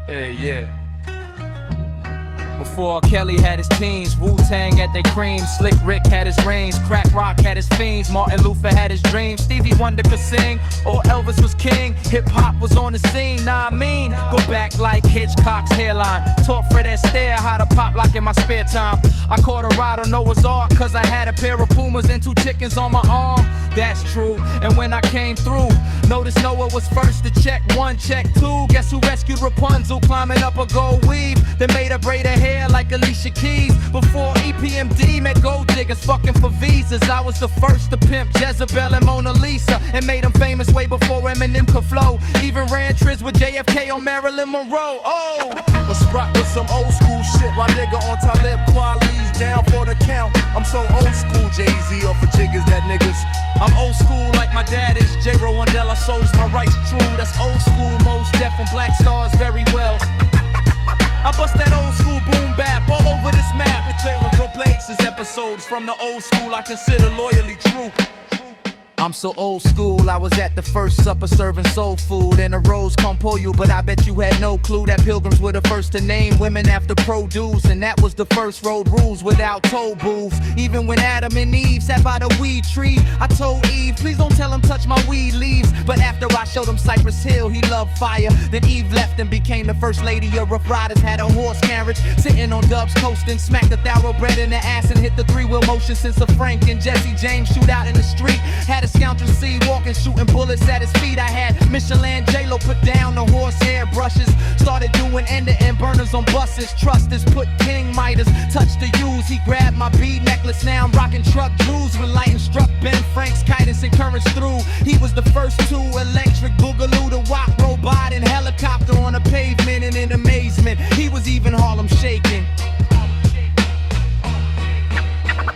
Hey, yeah. Before Kelly had his teens, Wu-Tang had their cream, Slick Rick had his reigns, Crack Rock had his fiends, Martin Luther had his dreams, Stevie Wonder could sing, or Elvis was king, hip-hop was on the scene, nah I mean, go back like Hitchcock's hairline, taught Fred Astaire how to pop like in my spare time. I caught a ride on Noah's Ark, cause I had a pair of Pumas and 2 chickens on my arm, that's true, and when I came through, notice Noah was first to check 1, check 2, guess who rescued Rapunzel, climbing up a gold weave, that made her braid her hair like Alicia Keys. Before EPMD met gold diggers fucking for visas, I was the first to pimp Jezebel and Mona Lisa, and made them famous way before Eminem could flow. Even ran trips with JFK on Marilyn Monroe. Oh, A spot with some old school shit. My nigga on Talib Kweli's down for the count. I'm so old school, Jay-Z or for jiggers that niggas. I'm old school like my dad is. J-Ro Wandela soldiers, my rights true. That's old school, most deaf and black stars very well. I bust that old school boom bap all over this map. It's lyrical places, episodes from the old school I consider loyally true. I'm so old school, I was at the first supper serving soul food and a rose compoyu, but I bet you had no clue that pilgrims were the first to name women after produce, and that was the first road rules without toll booths. Even when Adam and Eve sat by the weed tree, I told Eve, please don't tell him touch my weed leaves. But after I showed him Cypress Hill, he loved fire. Then Eve left and became the first lady of Rough Riders, had a horse carriage, sitting on dubs coasting, smacked the thoroughbred in the ass and hit the 3-wheel motion since a Frank and Jesse James shoot out in the street. Had a scoundrel see walking, shooting bullets at his feet. I had Michelin J-Lo put down the horsehair brushes, started doing end-to-end burners on buses. Trusters put King Midas, touched the U's. He grabbed my bead necklace, now I'm rocking truck jewels. When lightning struck Ben Frank's guidance and currents through, he was the first to electric boogaloo, the walk robot and helicopter on the pavement, and in amazement he was even Harlem shaking.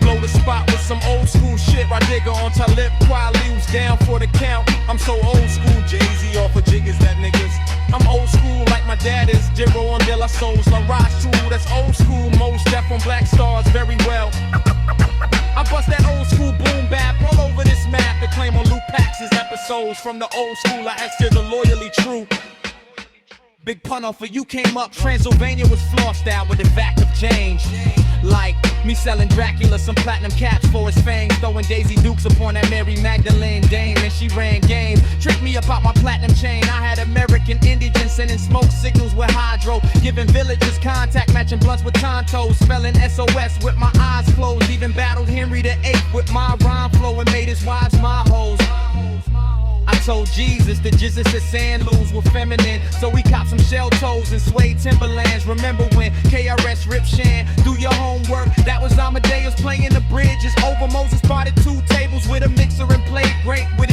Blow the spot with some old school shit. My nigga on Talib Kweli was down for the count. I'm so old school, Jay-Z or for jiggers that niggas. I'm old school like my dad is. J-Ro on De La Soul's La Roche True. That's old school, most deaf on black stars very well. I bust that old school boom bap all over this map. The claim on Lupax's episodes from the old school I asked the loyally true. Big pun off of you came up, Transylvania was flossed out with a vac of change. Like me selling Dracula some platinum caps for his fangs, throwing Daisy Dukes upon that Mary Magdalene dame, and she ran game. Tricked me about my platinum chain. I had American indigents sending smoke signals with hydro, giving villagers contact, matching blunts with Tonto, spelling SOS with my eyes closed. Even battled Henry VIII with my rhyme flow and made his wives my hoes. I told Jesus that Jesus and sand loons were feminine, so we copped some shell toes and suede Timberlands. Remember when KRS ripped Shan? Do your homework, that was Amadeus playing the bridge. It's over, Moses spotted 2 tables with a mixer and played great with